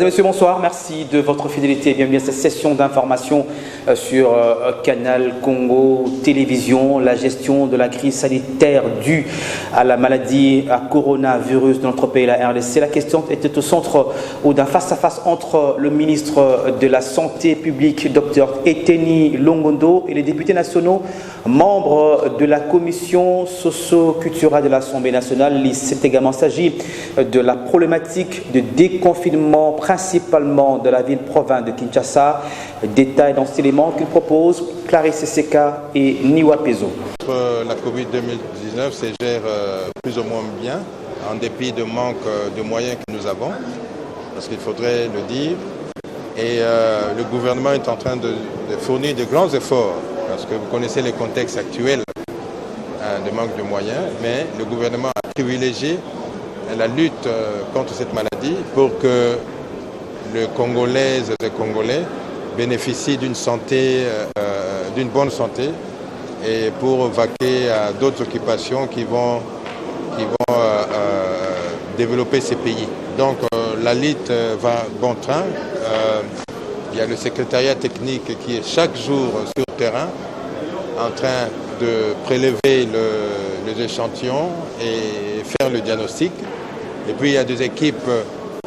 et messieurs, bonsoir. Merci de votre fidélité et bienvenue à cette session d'information sur Canal Congo Télévision. La gestion de la crise sanitaire due à la maladie à coronavirus de notre pays, la RDC. La question était au centre ou d'un face-à-face entre le ministre de la Santé publique, Dr Eteni Longondo, et les députés nationaux, membres de la commission socio-culturelle de l'Assemblée nationale. Il s'est également s'agit de la problématique de déconfinement, principalement de la ville-province de Kinshasa. Détails dans cet élément qu'ils proposent Clarisse Seka et Niwa Pezo. La Covid-19 se gère plus ou moins bien, en dépit de manque de moyens que nous avons, parce qu'il faudrait le dire. Et le gouvernement est en train de fournir de grands efforts, parce que vous connaissez les contextes actuels de manque de moyens, mais le gouvernement a privilégié la lutte contre cette maladie pour que les Congolaises et Congolais bénéficient d'une santé, d'une bonne santé, et pour vaquer à d'autres occupations qui vont développer ces pays. Donc la lutte va bon train. Il y a le secrétariat technique qui est chaque jour sur le terrain en train de prélever les échantillons et faire le diagnostic. Et puis il y a des équipes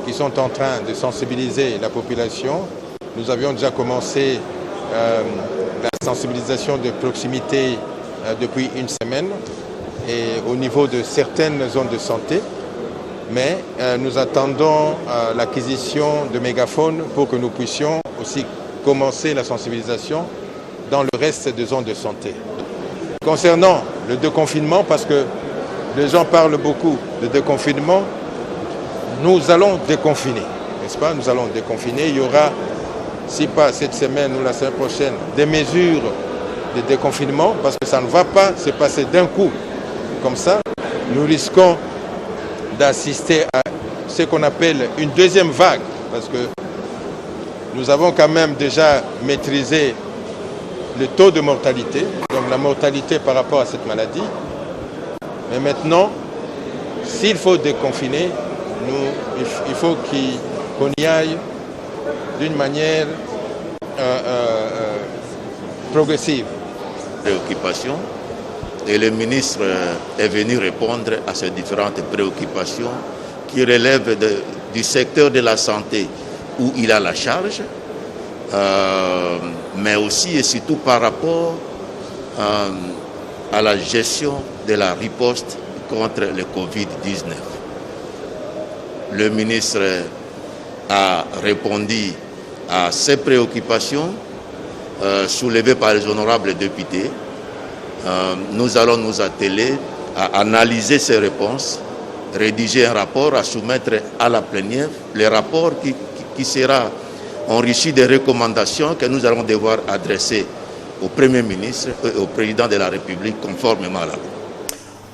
qui sont en train de sensibiliser la population. Nous avions déjà commencé la sensibilisation de proximité depuis une semaine et au niveau de certaines zones de santé. Mais nous attendons l'acquisition de mégaphones pour que nous puissions aussi commencer la sensibilisation dans le reste des zones de santé. Concernant le déconfinement, parce que les gens parlent beaucoup de déconfinement, nous allons déconfiner, n'est-ce pas? Nous allons déconfiner. Il y aura, si pas cette semaine ou la semaine prochaine, des mesures de déconfinement, parce que ça ne va pas se passer d'un coup comme ça. Nous risquons d'assister à ce qu'on appelle une deuxième vague, parce que nous avons quand même déjà maîtrisé le taux de mortalité, donc la mortalité par rapport à cette maladie. Mais maintenant, s'il faut déconfiner, il faut qu'on y aille d'une manière progressive. Préoccupations. Et le ministre est venu répondre à ces différentes préoccupations qui relèvent du secteur de la santé où il a la charge, mais aussi et surtout par rapport à la gestion de la riposte contre le Covid-19. Le ministre a répondu à ces préoccupations soulevées par les honorables députés. Nous allons nous atteler à analyser ces réponses, rédiger un rapport à soumettre à la plénière, le rapport qui sera enrichi des recommandations que nous allons devoir adresser au Premier ministre et au Président de la République conformément à la loi.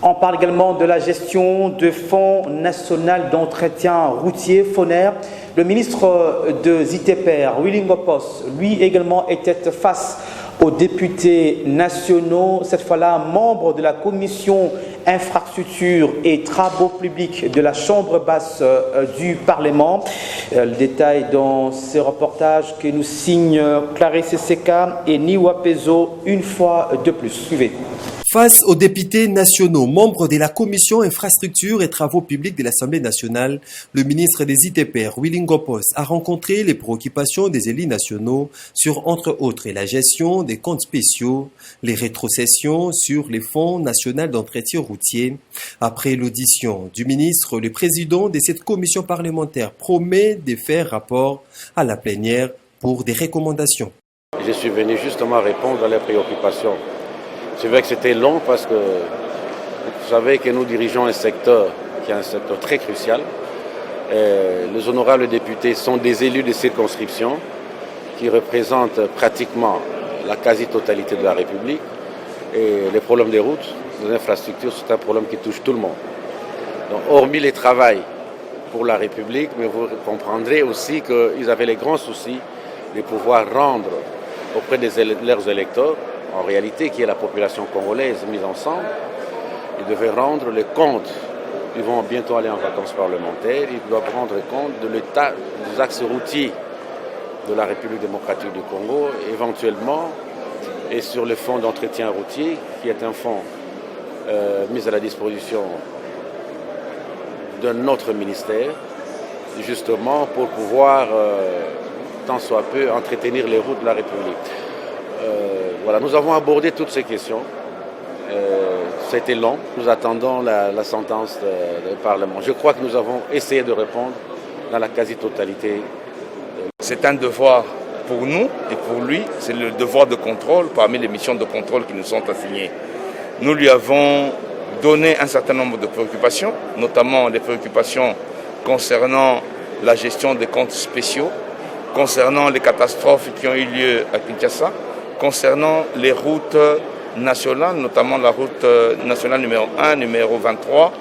On parle également de la gestion de Fonds national d'entretien routier, FONER. Le ministre de ZITEPER, Willy Ngopos, lui également était face aux députés nationaux, cette fois-là membre de la commission infrastructure et travaux publics de la Chambre basse du Parlement. Le détail dans ce reportage que nous signent Clarisse Seka et Niwa Pezo une fois de plus. Suivez. Face aux députés nationaux, membres de la Commission infrastructure et travaux publics de l'Assemblée nationale, le ministre des ITPR, Willy Ngopos, a rencontré les préoccupations des élus nationaux sur, entre autres, la gestion des comptes spéciaux, les rétrocessions sur les fonds nationaux d'entretien routier. Après l'audition du ministre, le président de cette commission parlementaire promet de faire rapport à la plénière pour des recommandations. Je suis venu justement répondre à leurs préoccupations. C'est vrai que c'était long parce que vous savez que nous dirigeons un secteur qui est un secteur très crucial. Les honorables députés sont des élus de circonscription qui représentent pratiquement la quasi-totalité de la République. Et les problèmes des routes, des infrastructures, c'est un problème qui touche tout le monde. Donc, hormis les travail pour la République, mais vous comprendrez aussi qu'ils avaient les grands soucis de pouvoir rendre auprès de leurs électeurs, en réalité qui est la population congolaise mise ensemble, ils devaient rendre les comptes ils vont bientôt aller en vacances parlementaires, ils doivent rendre compte de l'état des axes routiers de la République démocratique du Congo, éventuellement, et sur le fonds d'entretien routier, qui est un fonds mis à la disposition de notre ministère, justement pour pouvoir, tant soit peu, entretenir les routes de la République. Voilà, nous avons abordé toutes ces questions. C'était long. Nous attendons la sentence du Parlement. Je crois que nous avons essayé de répondre dans la quasi-totalité. C'est un devoir pour nous et pour lui. C'est le devoir de contrôle parmi les missions de contrôle qui nous sont assignées. Nous lui avons donné un certain nombre de préoccupations, notamment les préoccupations concernant la gestion des comptes spéciaux, concernant les catastrophes qui ont eu lieu à Kinshasa, concernant les routes nationales, notamment la route nationale numéro 1, numéro 23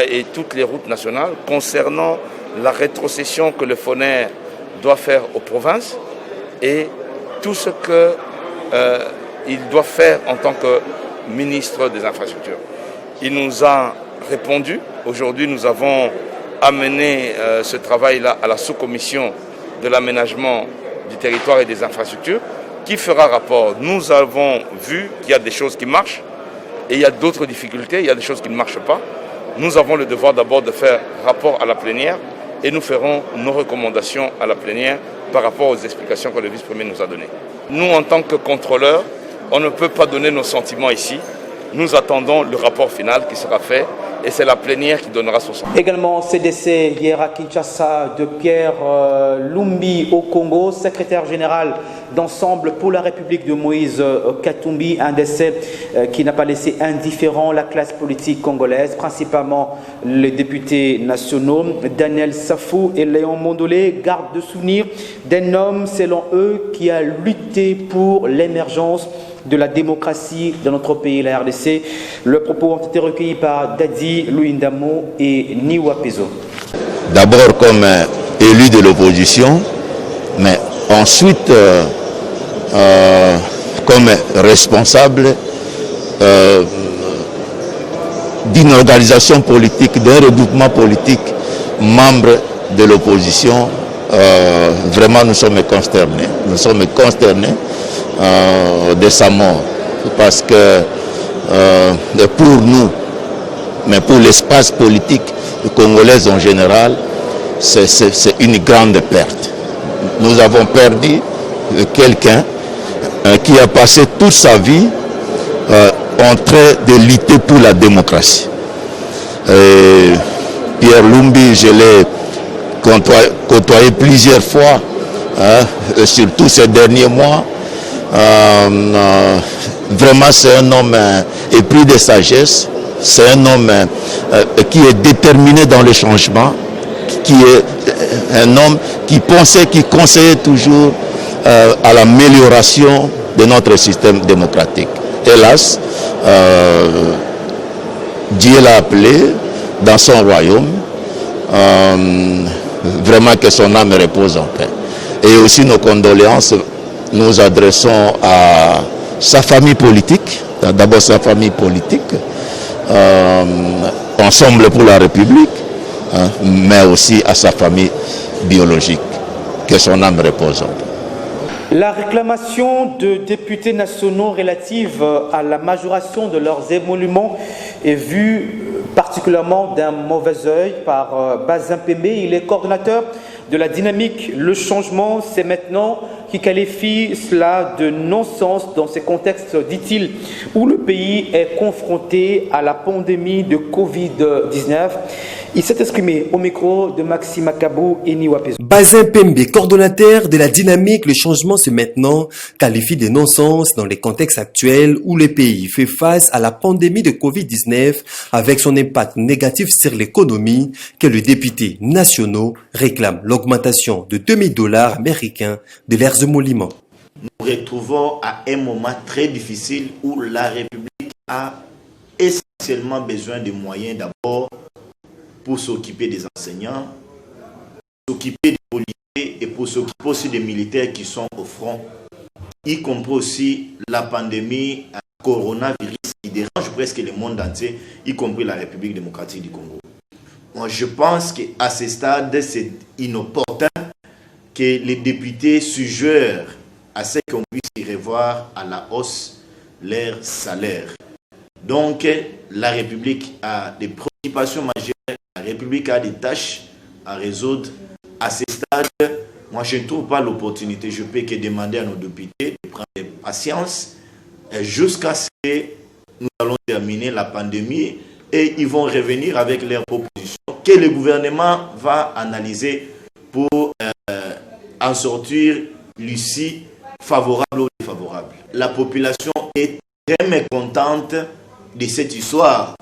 et toutes les routes nationales, concernant la rétrocession que le FONER doit faire aux provinces et tout ce qu'il doit faire en tant que ministre des Infrastructures. Il nous a répondu. Aujourd'hui, nous avons amené ce travail-là à la sous-commission de l'aménagement du territoire et des infrastructures qui fera rapport. Nous avons vu qu'il y a des choses qui marchent et il y a d'autres difficultés, il y a des choses qui ne marchent pas. Nous avons le devoir d'abord de faire rapport à la plénière et nous ferons nos recommandations à la plénière par rapport aux explications que le vice-premier nous a données. Nous, en tant que contrôleurs, on ne peut pas donner nos sentiments ici. Nous attendons le rapport final qui sera fait et c'est la plénière qui donnera son sentiment. Également, ces décès hier à Kinshasa de Pierre Lumbi au Congo, secrétaire général d'Ensemble pour la République de Moïse Katumbi, un décès qui n'a pas laissé indifférent la classe politique congolaise, principalement les députés nationaux, Daniel Safou et Léon Mondolé, gardent de souvenir d'un homme, selon eux, qui a lutté pour l'émergence de la démocratie dans notre pays, la RDC. Leurs propos ont été recueillis par Dadi Luindamo et Niwa Pezo. D'abord comme élu de l'opposition, mais ensuite comme responsable d'une organisation politique, d'un regroupement politique, membre de l'opposition. Vraiment, nous sommes consternés. Nous sommes consternés de sa mort. Parce que pour nous, mais pour l'espace politique congolais en général, c'est une grande perte. Nous avons perdu quelqu'un qui a passé toute sa vie en train de lutter pour la démocratie. Pierre Lumbi, je l'ai côtoyé plusieurs fois, surtout ces derniers mois. Vraiment, c'est un homme épris de sagesse, c'est un homme qui est déterminé dans le changement, qui est un homme qui pensait, qui conseillait toujours à l'amélioration de notre système démocratique. Hélas, Dieu l'a appelé dans son royaume, vraiment que son âme repose en paix. Et aussi nos condoléances, nous adressons à sa famille politique, d'abord sa famille politique, Ensemble pour la République, mais aussi à sa famille biologique, que son âme repose en paix. La réclamation de députés nationaux relative à la majoration de leurs émoluments est vue particulièrement d'un mauvais œil par Bazin Pembe. Il est coordonnateur de la dynamique Le Changement. C'est maintenant qui qualifie cela de non-sens dans ces contextes, dit-il, où le pays est confronté à la pandémie de Covid-19. Il s'est exprimé au micro de Maxime Akabou et Niwa Pezo. Bazin Pembe, coordonnateur de la dynamique Le Changement, c'est maintenant qualifie de non-sens dans les contextes actuels où le pays fait face à la pandémie de Covid-19 avec son impact négatif sur l'économie que les députés nationaux réclament l'augmentation de $2000 américains de leurs émoluments. Nous retrouvons à un moment très difficile où la République a essentiellement besoin de moyens d'abord pour s'occuper des enseignants, s'occuper des policiers et pour s'occuper aussi des militaires qui sont au front, y compris aussi la pandémie coronavirus qui dérange presque le monde entier, y compris la République démocratique du Congo. Moi, je pense qu'à ce stade, c'est inopportun que les députés suggèrent à ce qu'on puisse revoir à la hausse leur salaire. Donc, la République a des préoccupations majeures, la République a des tâches à résoudre. À ce stade, moi, je ne trouve pas l'opportunité. Je peux que demander à nos députés de prendre patience jusqu'à ce que nous allons terminer la pandémie et ils vont revenir avec leurs propositions que le gouvernement va analyser pour en sortir l'issue favorable ou défavorable. La population est très mécontente de cette histoire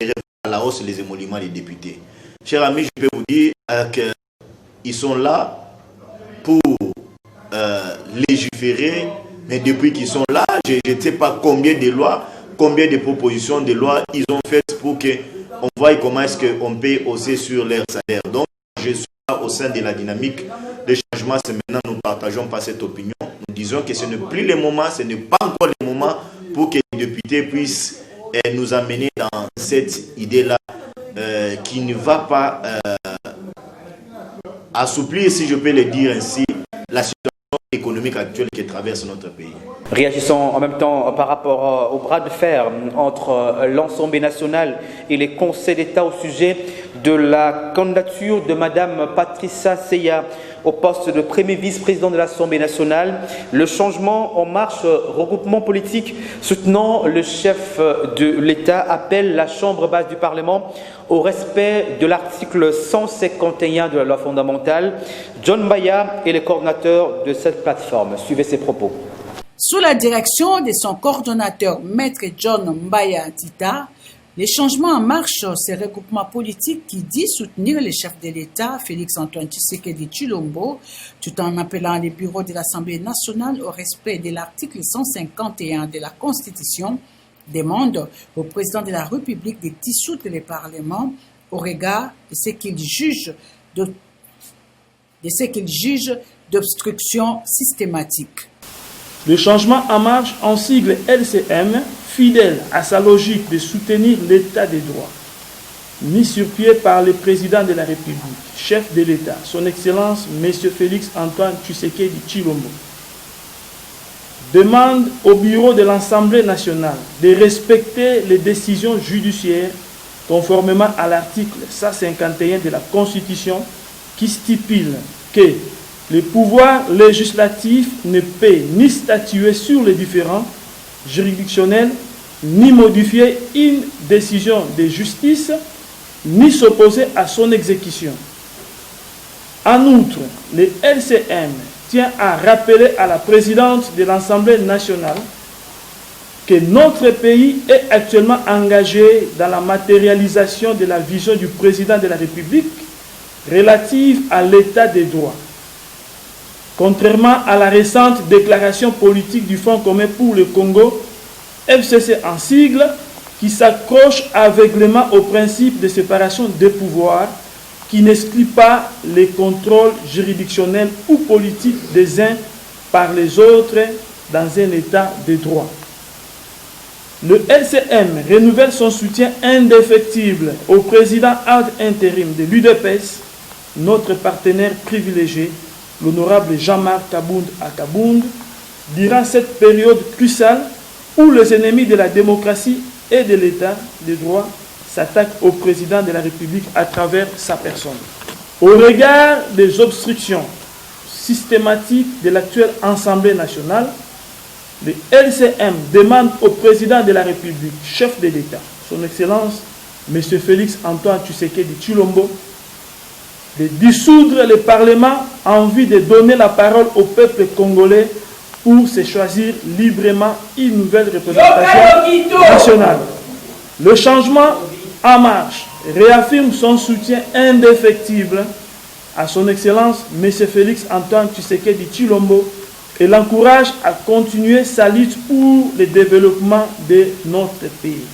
de à la hausse les émoluments des députés. Chers amis, je peux vous dire qu'ils sont là pour légiférer, mais depuis qu'ils sont là, je ne sais pas combien de lois, combien de propositions de lois ils ont faites pour qu'on voie comment est-ce qu'on peut hausser sur leur salaire. Donc, je suis là au sein de la dynamique de changement. C'est maintenant nous ne partageons pas cette opinion. Nous disons que ce n'est plus le moment, ce n'est pas encore le moment pour que les députés puissent nous amener dans cette idée-là qui ne va pas assouplir, si je peux le dire ainsi, la situation économique actuelle qui traverse notre pays. Réagissons en même temps par rapport au bras de fer entre l'Assemblée nationale et les conseils d'État au sujet de la candidature de Mme Patricia Seya au poste de premier vice-président de l'Assemblée nationale. Le changement en marche, regroupement politique soutenant le chef de l'État, appelle la Chambre basse du Parlement au respect de l'article 151 de la loi fondamentale. John Mbaya est le coordinateur de cette plateforme. Suivez ses propos. Sous la direction de son coordonnateur, Maître John Mbaya Tita, les changements en marche, ces regroupements politiques qui dit soutenir le chef de l'État, Félix-Antoine Tshisekedi Tshilombo, tout en appelant les bureaux de l'Assemblée nationale au respect de l'article 151 de la Constitution, demande au président de la République de dissoudre le Parlement au regard de ce qu'il juge d'obstruction systématique. Le changement en marche en sigle LCM, fidèle à sa logique de soutenir l'état des droits, mis sur pied par le président de la République, chef de l'État, son Excellence M. Félix-Antoine Tshisekedi Tshilombo, demande au bureau de l'Assemblée nationale de respecter les décisions judiciaires conformément à l'article 151 de la Constitution qui stipule que le pouvoir législatif ne peut ni statuer sur les différends juridictionnels, ni modifier une décision de justice, ni s'opposer à son exécution. En outre, le LCM tient à rappeler à la présidente de l'Assemblée nationale que notre pays est actuellement engagé dans la matérialisation de la vision du président de la République relative à l'état des droits. Contrairement à la récente déclaration politique du Front commun pour le Congo, FCC en sigle, qui s'accroche aveuglément au principe de séparation des pouvoirs, qui n'exclut pas les contrôles juridictionnels ou politiques des uns par les autres dans un état de droit. Le LCM renouvelle son soutien indéfectible au président ad intérim de l'UDPS, notre partenaire privilégié, l'honorable Jean-Marc Kabound à Kabound, durant cette période cruciale où les ennemis de la démocratie et de l'état de droit s'attaquent au président de la République à travers sa personne. Au regard des obstructions systématiques de l'actuelle Assemblée nationale, le LCM demande au président de la République, chef de l'État, son Excellence M. Félix-Antoine Tshisekedi Tshilombo, de dissoudre le Parlement en vue de donner la parole au peuple congolais pour se choisir librement une nouvelle représentation nationale. Le changement en marche réaffirme son soutien indéfectible à son Excellence M. Félix-Antoine Tshisekedi Tshilombo et l'encourage à continuer sa lutte pour le développement de notre pays.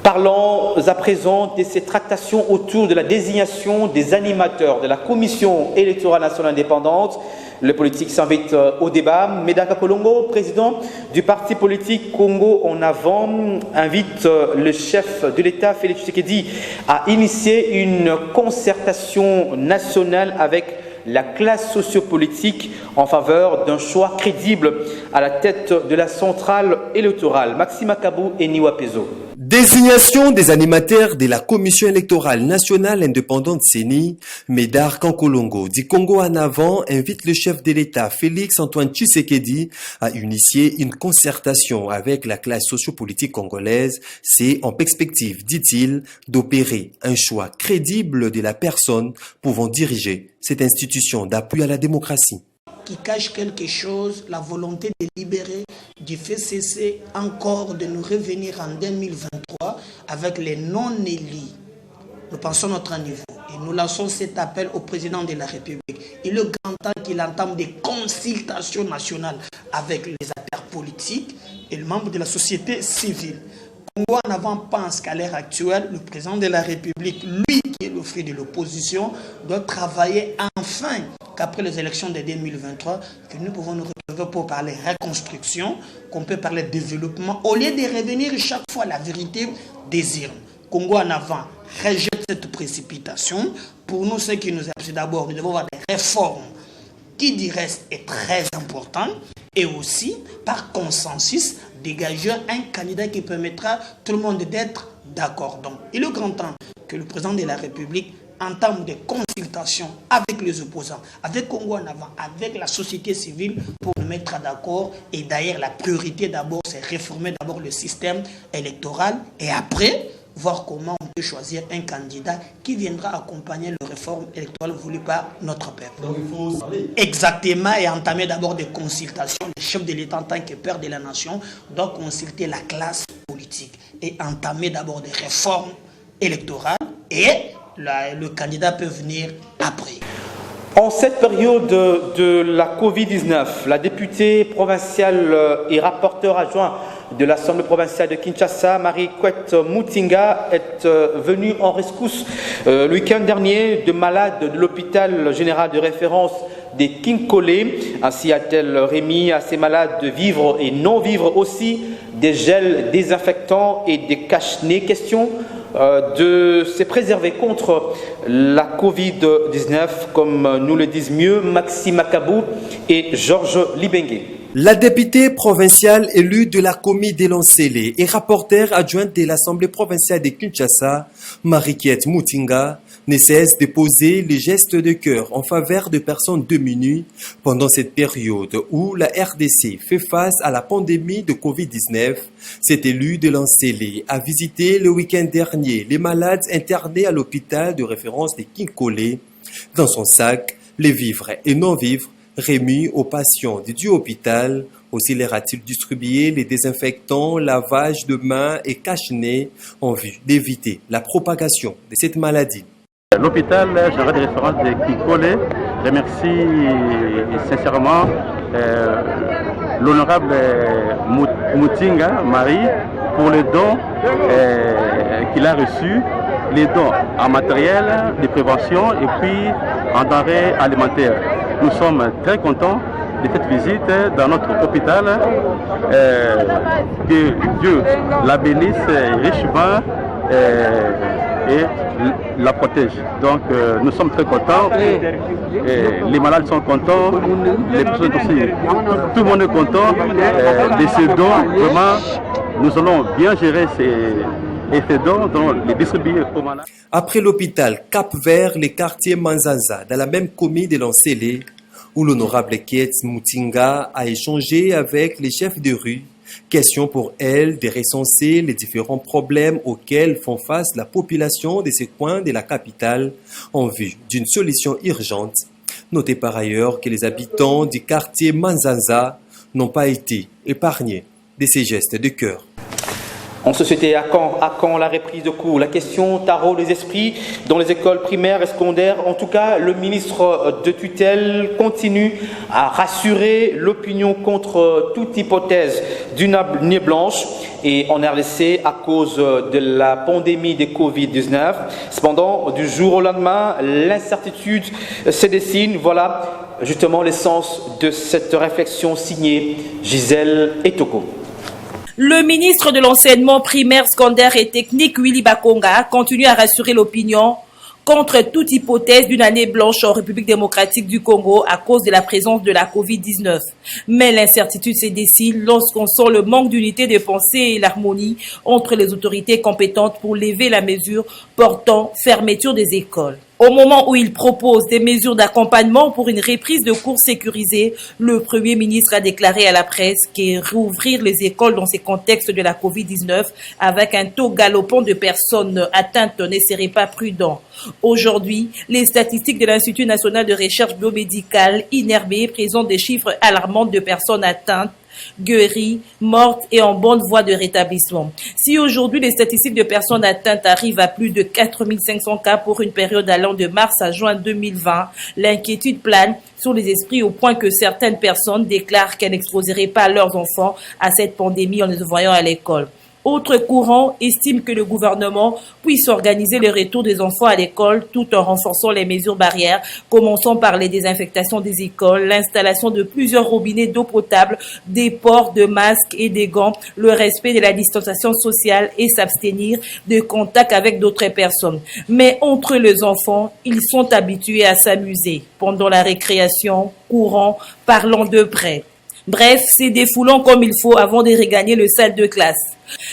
Parlons à présent de ces tractations autour de la désignation des animateurs de la Commission électorale nationale indépendante. Le politique s'invite au débat. Médaka Kolongo, président du parti politique Congo en avant, invite le chef de l'État, Félix Tshisekedi, à initier une concertation nationale avec la classe sociopolitique en faveur d'un choix crédible à la tête de la centrale électorale. Maxime Akabou et Niwa Pezo. Désignation des animateurs de la Commission électorale nationale indépendante CENI, Médar Kankolongo du Congo en avant invite le chef de l'État Félix Antoine Tshisekedi à initier une concertation avec la classe sociopolitique congolaise. C'est en perspective, dit-il, d'opérer un choix crédible de la personne pouvant diriger cette institution d'appui à la démocratie. Qui cache quelque chose, la volonté de libérer, du fait cesser encore de nous revenir en 2023 avec les non-élus. Nous pensons notre niveau et nous lançons cet appel au président de la République. Il est grand temps qu'il entame des consultations nationales avec les acteurs politiques et les membres de la société civile. Congo en avant pense qu'à l'heure actuelle, le président de la République, lui qui est le fruit de l'opposition, doit travailler enfin qu'après les élections de 2023, que nous pouvons nous retrouver pour parler reconstruction, qu'on peut parler développement, au lieu de revenir chaque fois à la vérité désirée. Congo en avant rejette cette précipitation. Pour nous, ce qui nous intéresse d'abord, nous devons avoir des réformes qui du reste est très important et aussi, par consensus, dégager un candidat qui permettra tout le monde d'être d'accord. Donc, il est grand temps que le président de la République entame des consultations avec les opposants, avec Congo en avant, avec la société civile pour nous mettre d'accord. Et d'ailleurs, la priorité d'abord, c'est réformer d'abord le système électoral et après, voir comment on peut choisir un candidat qui viendra accompagner les réformes électorales voulues par notre peuple. Donc il faut parler. Exactement, et entamer d'abord des consultations. Le chef de l'État en tant que père de la nation doit consulter la classe politique et entamer d'abord des réformes électorales et le candidat peut venir après. En cette période de la Covid-19, la députée provinciale et rapporteure adjointe de l'Assemblée provinciale de Kinshasa, Marie-Kwet Mutinga, est venue en rescousse le week-end dernier de malades de l'hôpital général de référence des Kinkole. Ainsi a-t-elle remis à ces malades de vivre et non vivre aussi des gels désinfectants et des cache-nez. Question de se préserver contre la Covid-19, comme nous le disent mieux Maxime Akabou et Georges Libengue. La députée provinciale élue de la Komi d'Elancélé et rapporteure adjointe de l'Assemblée provinciale de Kinshasa, Marie-Kwet Mutinga, ne cesse de poser les gestes de cœur en faveur de personnes diminuées pendant cette période où la RDC fait face à la pandémie de Covid-19. Cet élu de Lancélé a visité le week-end dernier les malades internés à l'hôpital de référence de Kinkole. Dans son sac, les vivres et non-vivres remis aux patients du hôpital. Aussi leur a-t-il distribué les désinfectants, lavage de mains et cache-nez en vue d'éviter la propagation de cette maladie. L'hôpital général de référence de Kinkole remercie sincèrement l'honorable Mutinga Marie pour les dons qu'il a reçus, les dons en matériel de prévention et puis en denrées alimentaires. Nous sommes très contents de cette visite dans notre hôpital. Que Dieu la bénisse richement et la protège. Donc nous sommes très contents. Les malades sont contents, les personnes aussi. Tout le monde est content de ces dons. Vraiment, nous allons bien gérer ces dons, les distribuer aux malades. Après l'hôpital Cap-Vert, les quartiers Manzanza, dans la même commune de Lancélé, où l'honorable Kwet Mutinga a échangé avec les chefs de rue. Question pour elle de recenser les différents problèmes auxquels font face la population de ces coins de la capitale en vue d'une solution urgente. Notez par ailleurs que les habitants du quartier Manzanza n'ont pas été épargnés de ces gestes de cœur. En société, à quand la reprise de cours? La question taraude les esprits dans les écoles primaires et secondaires. En tout cas, le ministre de tutelle continue à rassurer l'opinion contre toute hypothèse d'une année blanche et en RDC à cause de la pandémie de Covid-19. Cependant, du jour au lendemain, l'incertitude se dessine. Voilà justement l'essence de cette réflexion signée Gisèle Etoko. Le ministre de l'enseignement primaire, secondaire et technique, Willy Bakonga, continue à rassurer l'opinion contre toute hypothèse d'une année blanche en République démocratique du Congo à cause de la présence de la Covid-19. Mais l'incertitude se dessine lorsqu'on sent le manque d'unité de pensée et l'harmonie entre les autorités compétentes pour lever la mesure portant fermeture des écoles. Au moment où il propose des mesures d'accompagnement pour une reprise de cours sécurisée, le Premier ministre a déclaré à la presse que rouvrir les écoles dans ces contextes de la Covid-19 avec un taux galopant de personnes atteintes ne serait pas prudent. Aujourd'hui, les statistiques de l'Institut national de recherche biomédicale, INRB, présentent des chiffres alarmants de personnes atteintes, guéries, mortes et en bonne voie de rétablissement. Si aujourd'hui les statistiques de personnes atteintes arrivent à plus de 4500 cas pour une période allant de mars à juin 2020, l'inquiétude plane sur les esprits au point que certaines personnes déclarent qu'elles n'exposeraient pas leurs enfants à cette pandémie en les envoyant à l'école. Autre courant estime que le gouvernement puisse organiser le retour des enfants à l'école tout en renforçant les mesures barrières, commençant par les désinfectations des écoles, l'installation de plusieurs robinets d'eau potable, des ports de masques et des gants, le respect de la distanciation sociale et s'abstenir de contact avec d'autres personnes. Mais entre les enfants, ils sont habitués à s'amuser pendant la récréation, courant, parlant de près. Bref, c'est défoulant comme il faut avant de regagner le salle de classe.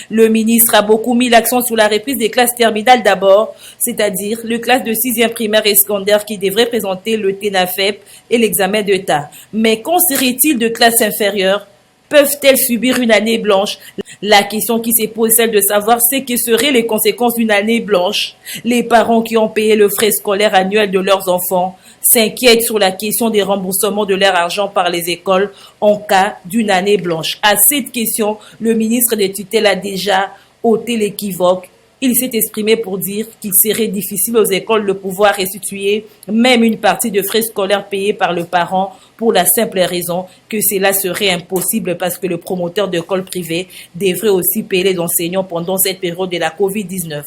Le ministre a beaucoup mis l'accent sur la reprise des classes terminales d'abord, c'est-à-dire les classes de 6e primaire et secondaire qui devraient présenter le TENAFEP et l'examen d'État. Mais qu'en serait-il de classes inférieures? Peuvent-elles subir une année blanche? La question qui se pose, celle de savoir ce que seraient les conséquences d'une année blanche. Les parents qui ont payé le frais scolaire annuel de leurs enfants s'inquiètent sur la question des remboursements de leur argent par les écoles en cas d'une année blanche. À cette question, le ministre de tutelle a déjà ôté l'équivoque. Il s'est exprimé pour dire qu'il serait difficile aux écoles de pouvoir restituer même une partie de frais scolaires payés par le parent pour la simple raison que cela serait impossible parce que le promoteur d'écoles privées devrait aussi payer les enseignants pendant cette période de la Covid-19.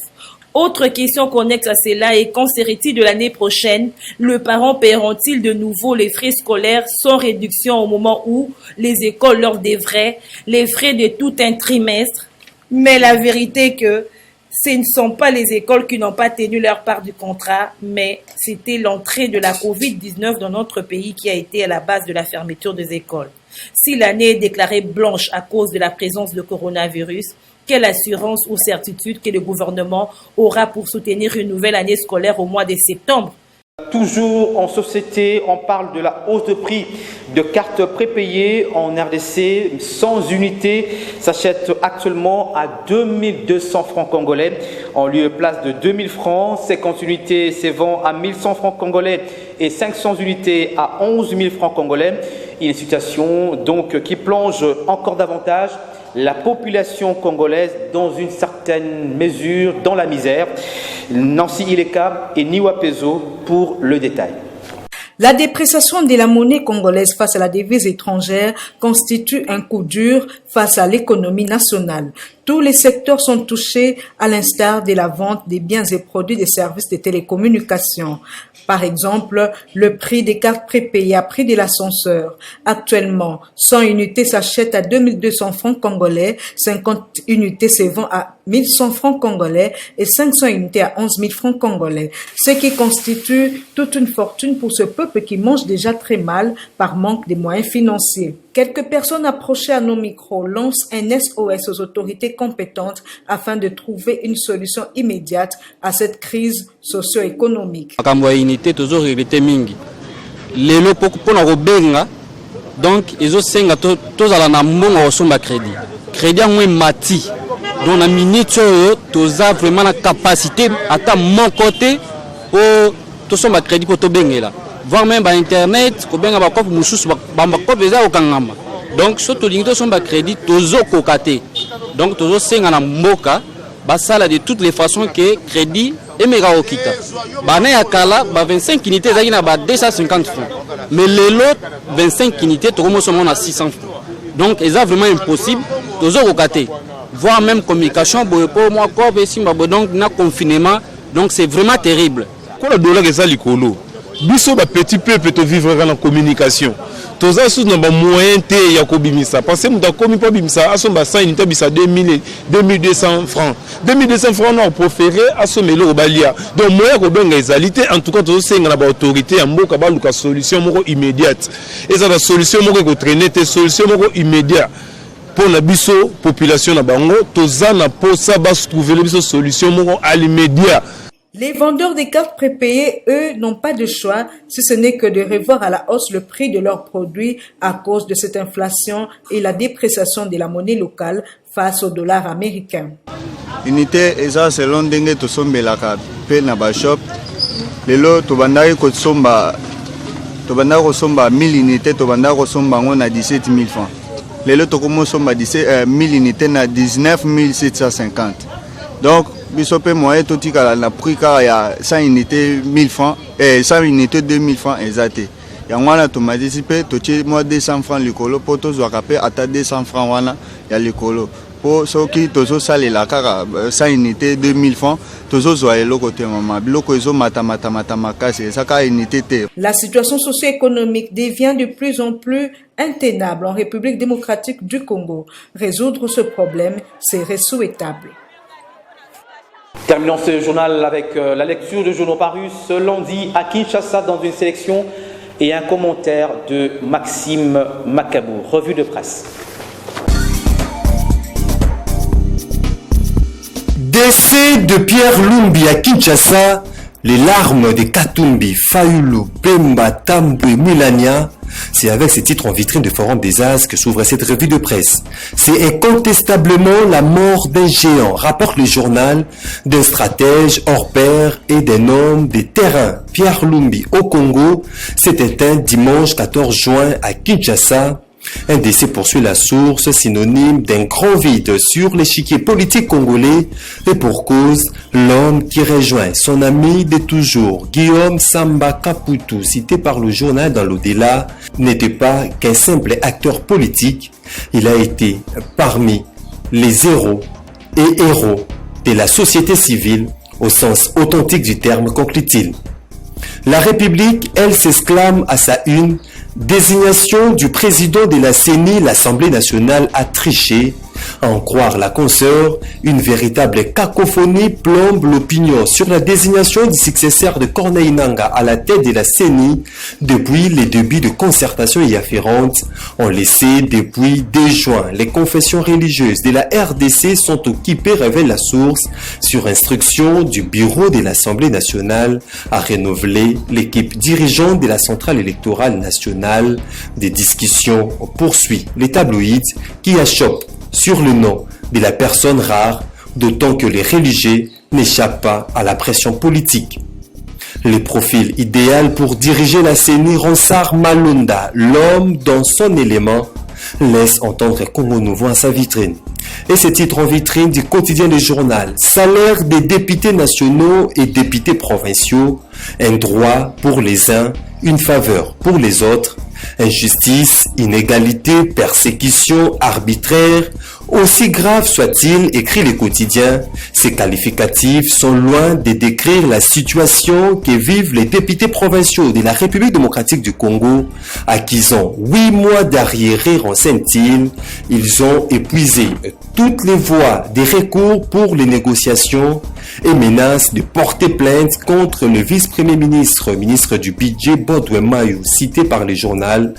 Autre question connexe à cela est qu'en serait-il de l'année prochaine? Le parent paieront-ils de nouveau les frais scolaires sans réduction au moment où les écoles leur devraient les frais de tout un trimestre? Mais la vérité est que ce ne sont pas les écoles qui n'ont pas tenu leur part du contrat, mais c'était l'entrée de la Covid-19 dans notre pays qui a été à la base de la fermeture des écoles. Si l'année est déclarée blanche à cause de la présence de coronavirus, quelle assurance ou certitude que le gouvernement aura pour soutenir une nouvelle année scolaire au mois de septembre? Toujours en société, on parle de la hausse de prix de cartes prépayées en RDC. 100 unités s'achètent actuellement à 2200 francs congolais en lieu et place de 2000 francs. 50 unités se vendent à 1100 francs congolais et 500 unités à 11 000 francs congolais. Une situation donc qui plonge encore davantage la population congolaise dans une certaine mesure dans la misère. Nancy Ileka et Niwa Pezo pour le détail. La dépréciation de la monnaie congolaise face à la devise étrangère constitue un coup dur face à l'économie nationale. Tous les secteurs sont touchés, à l'instar de la vente des biens et produits des services de télécommunications. Par exemple, le prix des cartes prépayées a prix de l'ascenseur. Actuellement, 100 unités s'achètent à 2200 francs congolais, 50 unités se vendent à 1100 francs congolais et 500 unités à 11 000 francs congolais, ce qui constitue toute une fortune pour ce peuple qui mange déjà très mal par manque de moyens financiers. Quelques personnes approchées à nos micros lancent un SOS aux autorités compétentes afin de trouver une solution immédiate à cette crise socio-économique. Donc, ils ont senga tous à la namon au somba crédit. Crédit en mati. Donc, la minute tous a vraiment la capacité à mon côté pour tout somba crédit pour tout bengela. Voir même par internet, ko benga ba kof mususu ba ko beza o kangama. Donc, surtout l'into somba crédit tous au kokate. Donc toujours senga na mboka basala de toutes les façons que crédit et méga okita. Bana ya kala ba 25 unités zaki na ba 250 francs. Mais les lots 25 unités to komo somo na 600 francs. Donc c'est vraiment impossible toujours okaté. Voire même communication pour moi corps et simba donc na confinement. Donc c'est vraiment terrible. Quand le dollar est à l'écolo, biso ba petit peuple to vivre dans la communication. Tous sous na ba moyen te ya ko bimisa parce que muta komi pas bimisa aso ba 100 unité bisa 2200 francs. 2200 francs on préféré aso melo balia. Donc moyen ko benga ezalité en tout cas tous senga na ba autorité ya mboka ba luka solution moko immédiate. Et ça la solution moko ko traîner te solution moko immédiate. Pour la biso population na bango toza na posa ba trouver le biso solution moko à l'immédiat. Les vendeurs des cartes prépayées, eux, n'ont pas de choix si ce n'est que de revoir à la hausse le prix de leurs produits à cause de cette inflation et la dépréciation de la monnaie locale face au dollar américain. Unité eza selon ndenge tosombelaka pe na ba shop lelo tobandaki kosomba 1000 unités tobandaki kosomba ngo na 17 000 francs. Lelo tokomosomba 1000 unités na 19 750. Donc biso pe moyen totikala na prix car ya 100 unités 1000 francs et 100 unités 2000 francs exacté. Yango wana tomatisi pe totie moi 200 francs likolo po tozwaka pe ata 200 francs wana ya likolo. Po soki tozo salela kaka 100 unités 2000 francs tozo zwa eloko te mama biloko ezo mata makasi saka unité te. La situation socio-économique devient de plus en plus intenable en République démocratique du Congo. Résoudre ce problème serait souhaitable. Terminons ce journal avec la lecture de journaux parus ce lundi à Kinshasa dans une sélection et un commentaire de Maxime Macabou. Revue de presse. Décès de Pierre Lumbi à Kinshasa, les larmes de Katumbi, Fayulu, Bemba, Tambwe, Milania. C'est avec ces titres en vitrine de Forum des As que s'ouvre cette revue de presse. C'est incontestablement la mort d'un géant, rapporte le journal, d'un stratège hors pair et d'un homme de terrain. Pierre Lumbi au Congo s'est éteint dimanche 14 juin à Kinshasa. Un décès poursuit la source, synonyme d'un grand vide sur l'échiquier politique congolais et pour cause, l'homme qui rejoint son ami de toujours, Guillaume Samba Kaputu, cité par le journal dans l'au-delà, n'était pas qu'un simple acteur politique. Il a été parmi les héros et héros de la société civile au sens authentique du terme, conclut-il. La République, elle, s'exclame à sa une. Désignation du président de la CENI, l'Assemblée nationale a triché. À en croire la consoeur, une véritable cacophonie plombe l'opinion sur la désignation du successeur de Corneille Nangaa à la tête de la CENI depuis les débuts de concertation y afférentes ont laissé depuis 2 juin. Les confessions religieuses de la RDC sont occupées, révèle la source, sur instruction du bureau de l'Assemblée nationale à renouveler l'équipe dirigeante de la centrale électorale nationale. Des discussions poursuit les tabloïds qui achoppent sur le nom de la personne rare, d'autant que les religieux n'échappent pas à la pression politique. Le profil idéal pour diriger la CENI, Ronsard Malunda, l'homme dans son élément, laisse entendre Congo Nouveau à sa vitrine. Et ce titre en vitrine du quotidien du journal, salaire des députés nationaux et députés provinciaux, un droit pour les uns, une faveur pour les autres. Injustice, inégalité, persécution, arbitraire, aussi grave soit-il, écrit le quotidien, ces qualificatifs sont loin de décrire la situation que vivent les députés provinciaux de la République démocratique du Congo, à qui ils ont 8 mois d'arriéré, renseigne-t-il. Ils ont épuisé toutes les voies des recours pour les négociations et menacent de porter plainte contre le vice-premier ministre, ministre du budget Baudouin Mayou, cité par le journal.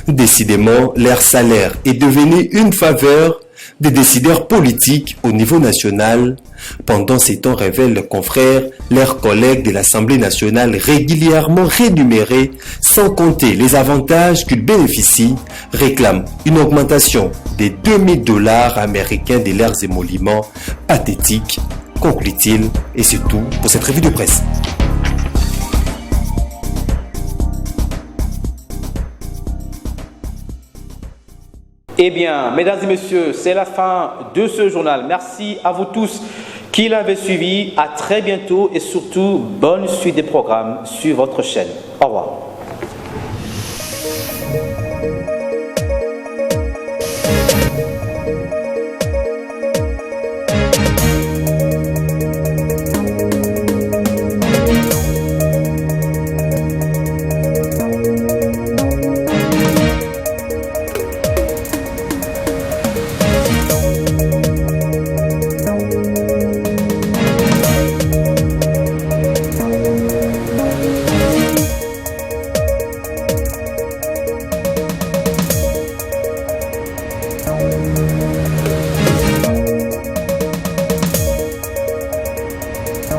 Décidément, leur salaire est devenu une faveur des décideurs politiques au niveau national. Pendant ces temps, révèlent leurs confrères, leurs collègues de l'Assemblée nationale régulièrement rémunérés, sans compter les avantages qu'ils bénéficient, réclament une augmentation des $2000 américains de leurs émoluments pathétiques, conclut-il. Et c'est tout pour cette revue de presse. Eh bien, mesdames et messieurs, c'est la fin de ce journal. Merci à vous tous qui l'avez suivi. À très bientôt et surtout, bonne suite des programmes sur votre chaîne. Au revoir.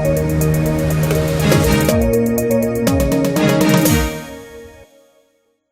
Thank you.